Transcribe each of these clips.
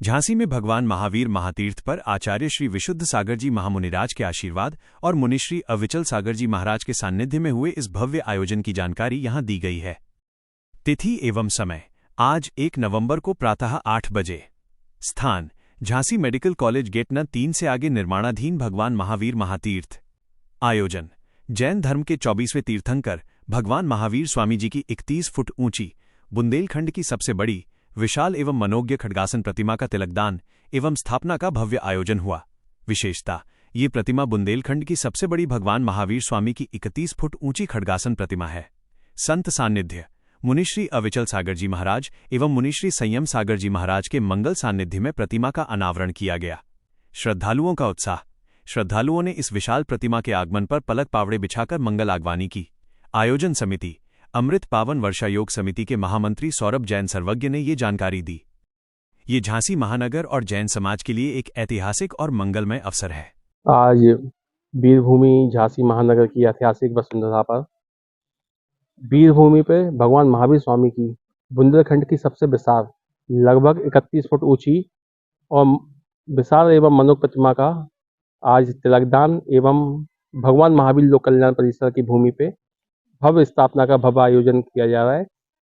झांसी में भगवान महावीर महातीर्थ पर आचार्य श्री विशुद्ध सागर जी महामुनिराज के आशीर्वाद और मुनिश्री अविचल सागर जी महाराज के सान्निध्य में हुए इस भव्य आयोजन की जानकारी यहां दी गई है। तिथि एवं समय आज 1 नवंबर को प्रातः 8 बजे। स्थान झांसी मेडिकल कॉलेज गेट न 3 से आगे निर्माणाधीन भगवान महावीर महातीर्थ। आयोजन जैन धर्म के 24वें तीर्थंकर भगवान महावीर स्वामी जी की 31 फुट ऊंची बुंदेलखंड की सबसे बड़ी विशाल एवं मनोज्ञ खड्गासन प्रतिमा का तिलकदान एवं स्थापना का भव्य आयोजन हुआ। विशेषता ये प्रतिमा बुंदेलखंड की सबसे बड़ी भगवान महावीर स्वामी की 31 फुट ऊंची खड्गासन प्रतिमा है। संत सान्निध्य मुनिश्री अविचल सागर जी महाराज एवं मुनिश्री संयम सागर जी महाराज के मंगल सान्निध्य में प्रतिमा का अनावरण किया गया। श्रद्धालुओं का उत्साह। श्रद्धालुओं ने इस विशाल प्रतिमा के आगमन पर पलक पावड़े बिछाकर मंगल आगवानी की। आयोजन समिति अमृत पावन वर्षा योग समिति के महामंत्री सौरभ जैन सर्वज्ञ ने ये जानकारी दी। ये झांसी महानगर और जैन समाज के लिए एक ऐतिहासिक और मंगलमय अवसर है। आज वीरभूमि झांसी महानगर की ऐतिहासिक वसुंधरा पर वीरभूमि पे भगवान महावीर स्वामी की बुंदेलखंड की सबसे विशाल लगभग 31 फुट ऊंची और विशाल एवं मनोज्ञ प्रतिमा का आज तिलकदान एवं भगवान महावीर लोक कल्याण परिसर की भूमि पे भव्य स्थापना का भव्य आयोजन किया जा रहा है,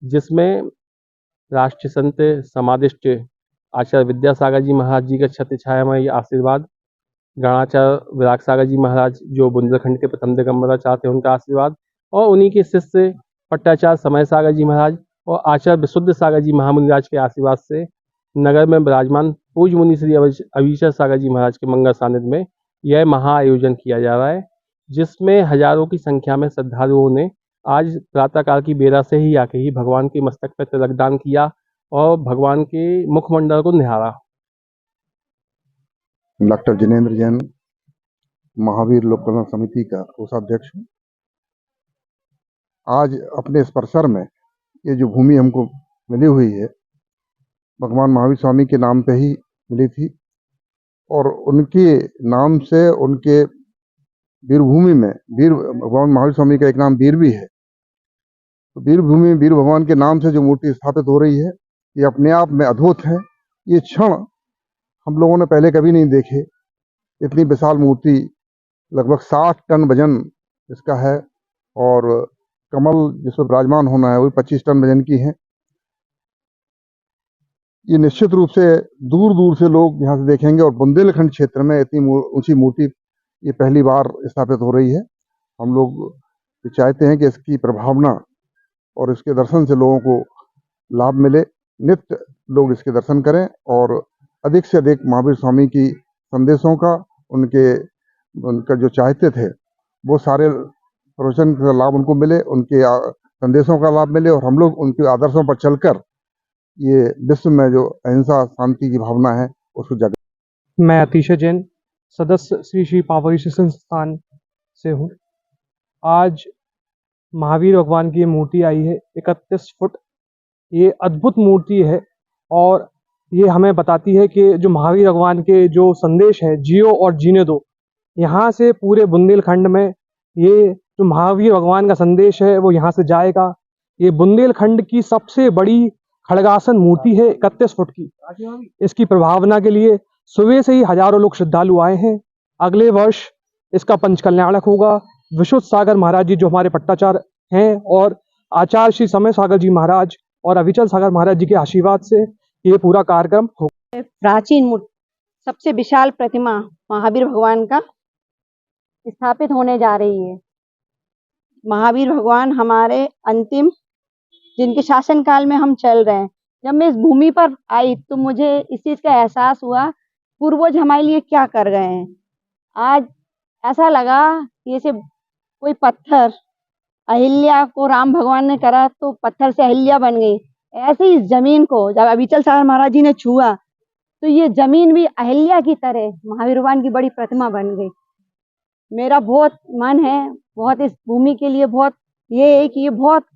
जिसमें राष्ट्रीय संत समादिष्ट आचार्य विद्यासागर जी महाराज जी का छत्र छायामय आशीर्वाद, गणाचार्य विराग सागर जी महाराज जो बुंदेलखंड के प्रथम दिगंबर चाहते हैं उनका आशीर्वाद, और उन्हीं के शिष्य पट्टाचार्य समय सागर जी महाराज और आचार्य विशुद्ध सागर जी महामुनिराज के आशीर्वाद से नगर में विराजमान पूज्य मुनि श्री अविचल सागर जी महाराज के मंगल सानिध्य में यह महा आयोजन किया जा रहा है, जिसमें हजारों की संख्या में श्रद्धालुओं ने आज प्रातःकाल की बेला से ही आके ही भगवान के मस्तक पर तिलकदान किया और भगवान के मुखमंडल को निहारा। डॉक्टर जिनेंद्र जैन महावीर लोक कल्याण समिति का कोषाध्यक्ष हूँ। आज अपने इस परिसर में ये जो भूमि हमको मिली हुई है भगवान महावीर स्वामी के नाम पे ही मिली थी और उनके नाम से उनके वीरभूमि में वीर भगवान महावीर स्वामी का एक नाम वीर भी है, तो वीरभूमि वीर भगवान के नाम से जो मूर्ति स्थापित हो रही है ये अपने आप में अद्भुत है। ये क्षण हम लोगों ने पहले कभी नहीं देखे। इतनी विशाल मूर्ति लगभग 60 टन वजन इसका है और कमल जिसमें विराजमान होना है वो 25 टन वजन की है। ये निश्चित रूप से दूर दूर से लोग यहाँ से देखेंगे और बुंदेलखंड क्षेत्र में इतनी ऊंची मूर्ति ये पहली बार स्थापित हो रही है। हम लोग चाहते हैं कि इसकी प्रभावना और इसके दर्शन से लोगों को लाभ मिले, नित्य लोग इसके दर्शन करें और अधिक से अधिक महावीर स्वामी की संदेशों का उनका जो चाहते थे वो सारे प्रवचन का लाभ उनको मिले, उनके संदेशों का लाभ मिले और हम लोग उनके आदर्शों पर चलकर ये विश्व में जो अहिंसा शांति की भावना है उसको जगा। मैं अतिशय जैन सदस्य श्री श्री पावरी संस्थान से हूँ। आज महावीर भगवान की ये मूर्ति आई है 31 फुट। ये अद्भुत मूर्ति है और ये हमें बताती है कि जो महावीर भगवान के जो संदेश है जियो और जीने दो, यहाँ से पूरे बुंदेलखंड में ये जो महावीर भगवान का संदेश है वो यहाँ से जाएगा। ये बुंदेलखंड की सबसे बड़ी खड्गासन मूर्ति है 31 फुट की। इसकी प्रभावना के लिए सुबह से ही हजारों लोग श्रद्धालु आए हैं। अगले वर्ष इसका पंचकल्याणक होगा। विशुद्ध सागर महाराज जी जो हमारे पट्टाचार्य हैं और आचार्य श्री समय सागर जी महाराज और अविचल सागर महाराज जी के आशीर्वाद से ये पूरा कार्यक्रम होगा। प्राचीन मूर्ति सबसे विशाल प्रतिमा महावीर भगवान का स्थापित होने जा रही है। महावीर भगवान हमारे अंतिम जिनके शासन काल में हम चल रहे हैं। जब मैं इस भूमि पर आई तो मुझे इस चीज का एहसास हुआ पूर्वज हमारे लिए क्या कर गए हैं। आज ऐसा लगा कि जैसे कोई पत्थर अहिल्या को राम भगवान ने करा तो पत्थर से अहिल्या बन गई, ऐसे ही जमीन को जब अविचल सागर महाराज जी ने छुआ तो ये जमीन भी अहिल्या की तरह महावीर भगवान की बड़ी प्रतिमा बन गई। मेरा बहुत मन है, बहुत इस भूमि के लिए बहुत ये है कि ये बहुत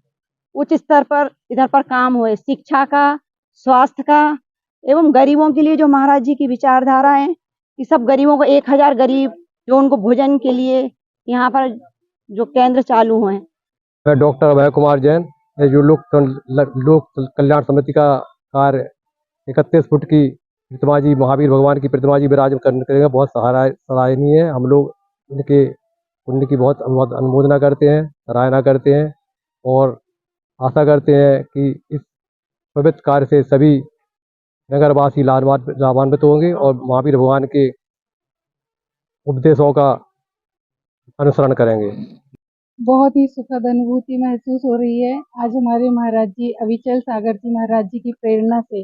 उच्च स्तर पर इधर पर काम हुए, शिक्षा का, स्वास्थ्य का एवं गरीबों के लिए जो महाराज जी की विचारधारा है कि सब गरीबों को 1000 गरीब जो उनको भोजन के लिए यहाँ पर जो केंद्र चालू हुए हैं। मैं डॉक्टर अभय कुमार जैन जो लोक कल्याण समिति का कार्य 31 फुट की प्रतिमा जी, महावीर भगवान की प्रतिमा जी विराजमान करेंगे, बहुत सराहनीय है। हम लोग इनके पुण्य की बहुत अनुमोदना करते हैं, सराहना करते हैं और आशा करते हैं कि इस पवित्र कार्य से सभी नगरवासी लाभान्वित होंगे और महावीर भगवान के उपदेशों का अनुसरण करेंगे। बहुत ही सुखद अनुभूति महसूस हो रही है। आज हमारे महाराज जी अविचल सागर जी महाराज जी की प्रेरणा से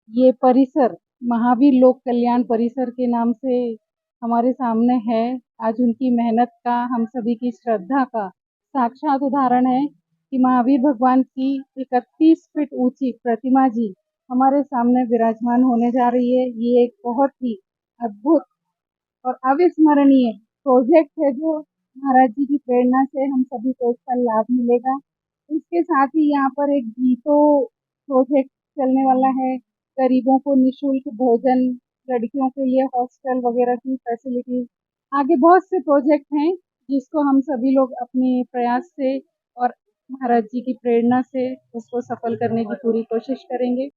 ये परिसर महावीर लोक कल्याण परिसर के नाम से हमारे सामने है। आज उनकी मेहनत का, हम सभी की श्रद्धा का साक्षात उदाहरण है कि महावीर भगवान की 31 फीट ऊंची प्रतिमा जी हमारे सामने विराजमान होने जा रही है। ये एक बहुत ही अद्भुत और अविस्मरणीय प्रोजेक्ट है जो महाराज जी की प्रेरणा से हम सभी को इसका लाभ मिलेगा। इसके साथ ही यहाँ पर एक गीतो प्रोजेक्ट चलने वाला है। गरीबों को निःशुल्क भोजन, लड़कियों के लिए हॉस्टल वगैरह की फैसिलिटीज, आगे बहुत से प्रोजेक्ट हैं जिसको हम सभी लोग अपने प्रयास से और महाराज जी की प्रेरणा से उसको सफल करने की पूरी कोशिश करेंगे।